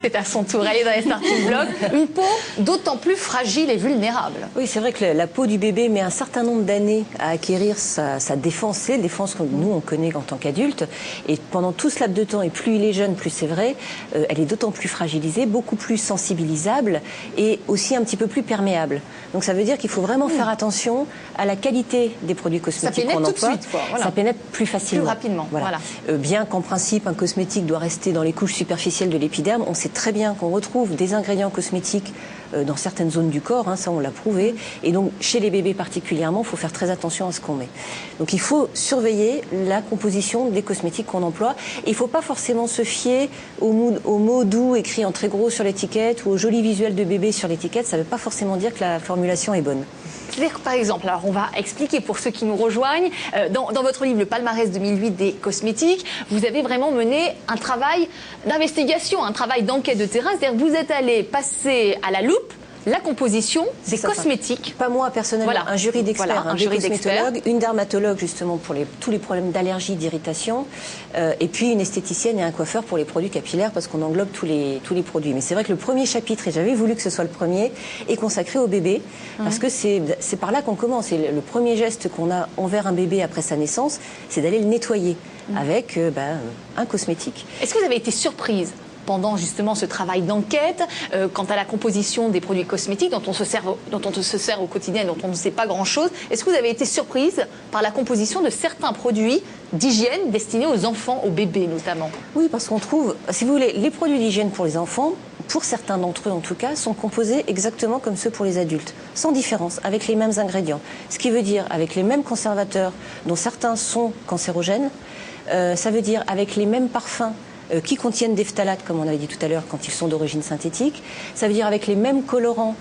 C'est à son tour, elle est dans les starting blocks. Une peau d'autant plus fragile et vulnérable. Oui, c'est vrai que la peau du bébé met un certain nombre d'années à acquérir sa défense. C'est la défense que nous, on connaît en tant qu'adulte. Et pendant tout ce laps de temps, et plus il est jeune, plus c'est vrai, elle est d'autant plus fragilisée, beaucoup plus sensibilisable et aussi un petit peu plus perméable. Donc ça veut dire qu'il faut vraiment faire attention à la qualité des produits cosmétiques qu'on emploie. Ça pénètre tout de suite, quoi. Voilà. Ça pénètre plus facilement. Plus rapidement, voilà. Bien qu'en principe, un cosmétique doit rester dans les couches superficielles de l'épiderme, on sait très bien qu'on retrouve des ingrédients cosmétiques dans certaines zones du corps, ça on l'a prouvé, et donc chez les bébés particulièrement, il faut faire très attention à ce qu'on met. Donc il faut surveiller la composition des cosmétiques qu'on emploie, et il ne faut pas forcément se fier aux mots doux écrits en très gros sur l'étiquette ou aux jolis visuels de bébé sur l'étiquette. Ça ne veut pas forcément dire que la formulation est bonne. C'est-à-dire que, par exemple, alors on va expliquer pour ceux qui nous rejoignent, dans votre livre Le palmarès 2008 des cosmétiques, vous avez vraiment mené un travail d'investigation, un travail d'enquête de terrain, c'est-à-dire que vous êtes allé passer à la loupe la composition des cosmétiques. Pas moi personnellement, un jury d'experts, un jury cosmétologue, une dermatologue justement pour tous les problèmes d'allergie, d'irritation, et puis une esthéticienne et un coiffeur pour les produits capillaires parce qu'on englobe tous les produits. Mais c'est vrai que le premier chapitre, et j'avais voulu que ce soit le premier, est consacré au bébé parce que c'est par là qu'on commence. Et le premier geste qu'on a envers un bébé après sa naissance, c'est d'aller le nettoyer avec un cosmétique. Est-ce que vous avez été surprise pendant justement ce travail d'enquête, quant à la composition des produits cosmétiques dont on se sert au quotidien et dont on ne sait pas grand-chose? Est-ce que vous avez été surprise par la composition de certains produits d'hygiène destinés aux enfants, aux bébés notamment? Oui, parce qu'on trouve, si vous voulez, les produits d'hygiène pour les enfants, pour certains d'entre eux en tout cas, sont composés exactement comme ceux pour les adultes, sans différence, avec les mêmes ingrédients. Ce qui veut dire avec les mêmes conservateurs, dont certains sont cancérogènes, ça veut dire avec les mêmes parfums qui contiennent des phtalates, comme on avait dit tout à l'heure, quand ils sont d'origine synthétique. Ça veut dire avec les mêmes colorants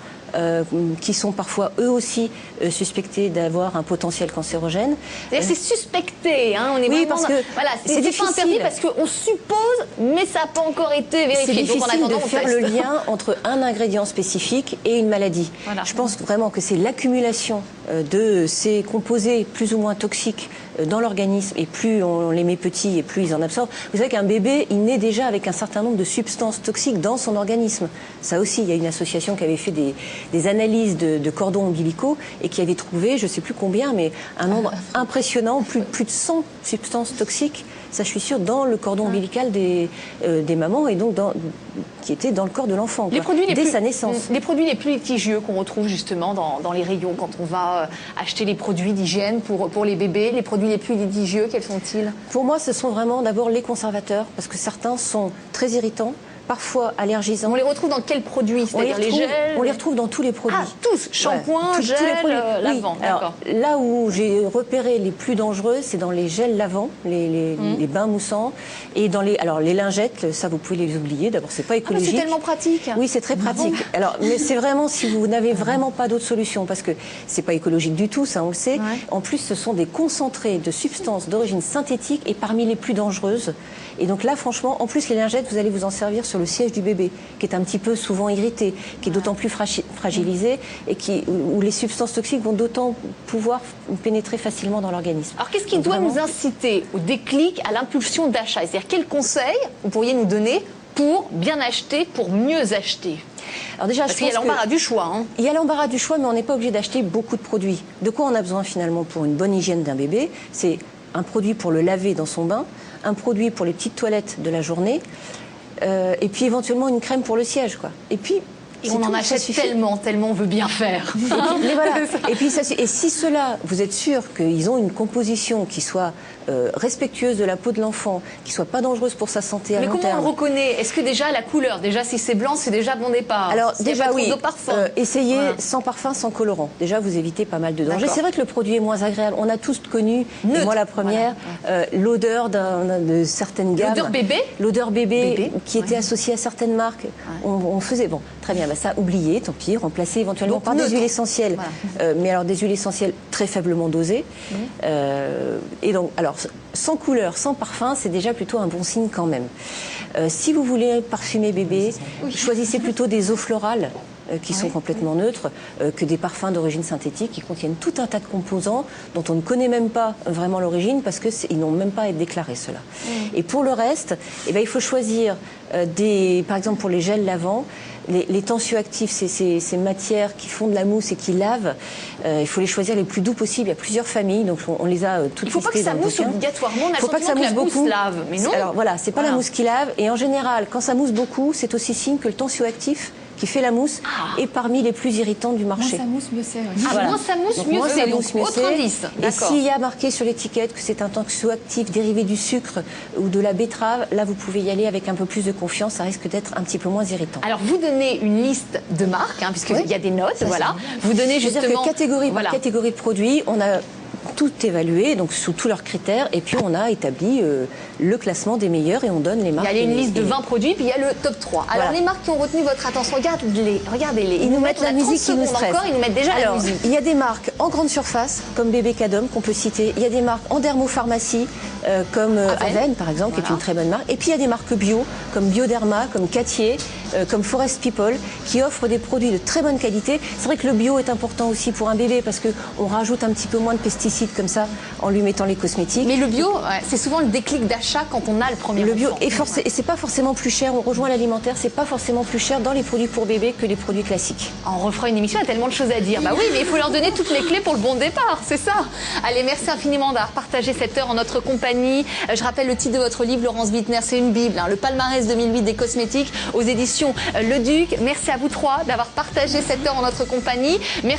qui sont parfois eux aussi suspectés d'avoir un potentiel cancérogène. C'est suspecté, on est oui, vraiment... parce que voilà, c'est pas interdit parce qu'on suppose, mais ça n'a pas encore été vérifié. C'est difficile donc, de faire le lien entre un ingrédient spécifique et une maladie. Voilà. Je pense vraiment que c'est l'accumulation de ces composés plus ou moins toxiques dans l'organisme, et plus on les met petits et plus ils en absorbent. Vous savez qu'un bébé, il naît déjà avec un certain nombre de substances toxiques dans son organisme. Ça aussi, il y a une association qui avait fait des analyses de cordons ombilicaux et qui avait trouvé, je ne sais plus combien, mais un nombre impressionnant, plus de 100 substances toxiques, ça je suis sûre, dans le cordon ombilical des mamans, et donc qui étaient dans le corps de l'enfant dès sa naissance. Les produits les plus litigieux qu'on retrouve justement dans les rayons quand on va acheter les produits d'hygiène pour les bébés, les produits les plus litigieux, quels sont-ils? Pour moi, ce sont vraiment d'abord les conservateurs, parce que certains sont très irritants, parfois allergisants. On les retrouve dans quels produits? C'est-à-dire les gels? On les retrouve dans tous les produits. Ah, tous? Shampoing, gel, lavant, oui. Alors, là où j'ai repéré les plus dangereux, c'est dans les gels lavants, les bains moussants, et dans les lingettes, ça vous pouvez les oublier. D'abord, c'est pas écologique. C'est tellement pratique. Oui, c'est très pratique. Alors, mais c'est vraiment si vous n'avez vraiment pas d'autre solution, parce que c'est pas écologique du tout, ça on le sait. Ouais. En plus, ce sont des concentrés de substances d'origine synthétique et parmi les plus dangereuses. Et donc là, franchement, en plus les lingettes, vous allez vous en servir sur le siège du bébé, qui est un petit peu souvent irrité, qui est d'autant plus fragilisé, et où les substances toxiques vont d'autant pouvoir pénétrer facilement dans l'organisme. Alors qu'est-ce qui doit nous inciter au déclic, à l'impulsion d'achat? C'est-à-dire quels conseils vous pourriez nous donner pour bien acheter, pour mieux acheter? Alors déjà, parce qu'il y a l'embarras du choix. Il y a l'embarras du choix, mais on n'est pas obligé d'acheter beaucoup de produits. De quoi on a besoin finalement pour une bonne hygiène d'un bébé? C'est un produit pour le laver dans son bain, un produit pour les petites toilettes de la journée, et puis éventuellement une crème pour le siège, quoi. Et puis on en achète tellement on veut bien faire. Mais voilà. Et si ceux-là, vous êtes sûr qu'ils ont une composition qui soit respectueuse de la peau de l'enfant, qui soit pas dangereuse pour sa santé à long terme. Mais comment on le reconnaît? Est-ce que déjà la couleur, déjà si c'est blanc, c'est déjà bon départ? Alors déjà oui, essayez sans parfum, sans colorant. Déjà vous évitez pas mal de dangers. C'est vrai que le produit est moins agréable. On a tous connu, et moi la première, l'odeur de certaines gammes. L'odeur bébé? L'odeur bébé qui était associée à certaines marques. On faisait, bon, très bien, ça oubliez, tant pis, remplacez éventuellement donc, par des huiles essentielles. Voilà. Mais alors des huiles essentielles très faiblement dosées. Et donc, alors, sans couleur, sans parfum, c'est déjà plutôt un bon signe quand même. Si vous voulez parfumer bébé, choisissez plutôt des eaux florales. qui sont complètement neutres que des parfums d'origine synthétique qui contiennent tout un tas de composants dont on ne connaît même pas vraiment l'origine parce qu'ils n'ont même pas à être déclarés, ceux-là. Et pour le reste, eh ben, il faut choisir par exemple pour les gels lavants, les tensioactifs, ces matières qui font de la mousse et qui lavent, il faut les choisir les plus doux possibles. Il y a plusieurs familles, donc on les a toutes listées. Il ne faut pas que ça mousse obligatoirement. On a le sentiment que la mousse lave, mais non. Alors voilà, c'est pas la mousse qui lave. Et en général, quand ça mousse beaucoup, c'est aussi signe que le tensioactif qui fait la mousse est parmi les plus irritantes du marché. Moins ça mousse, mieux c'est. Moins ça mousse, mieux c'est. Donc, autre indice. Et s'il y a marqué sur l'étiquette que c'est un tensioactif dérivé du sucre ou de la betterave, là, vous pouvez y aller avec un peu plus de confiance. Ça risque d'être un petit peu moins irritant. Alors, vous donnez une liste de marques, puisqu'il y a des notes, voilà. Vous donnez justement... catégorie par catégorie de produits, on a tout évalué, donc sous tous leurs critères, et puis on a établi le classement des meilleurs et on donne les marques. Il y a une liste de 20 produits, puis il y a le top 3. Alors les marques qui ont retenu votre attention, regardez-les. Ils nous mettent la musique qui nous stresse. Encore, ils nous mettent déjà la musique. Il y a des marques en grande surface, comme Bébé Cadom, qu'on peut citer. Il y a des marques en dermopharmacie, comme Aven, par exemple, qui est une très bonne marque. Et puis il y a des marques bio, comme Bioderma, comme Cattier, comme Forest People, qui offrent des produits de très bonne qualité. C'est vrai que le bio est important aussi pour un bébé, parce qu'on rajoute un petit peu moins de pesticides comme ça, en lui mettant les cosmétiques. Mais le bio, c'est souvent le déclic d'achat quand on a le premier enfant. Le bio, et c'est pas forcément plus cher, on rejoint l'alimentaire, c'est pas forcément plus cher dans les produits pour bébé que les produits classiques. On refera une émission, il y a tellement de choses à dire. Bah oui, mais il faut leur donner toutes les clés pour le bon départ, c'est ça. Allez, merci infiniment d'avoir partagé cette heure en notre compagnie. Je rappelle le titre de votre livre, Laurence Bittner, c'est une bible, le palmarès 2008 des cosmétiques aux éditions Le Duc. Merci à vous trois d'avoir partagé cette heure en notre compagnie. Merci.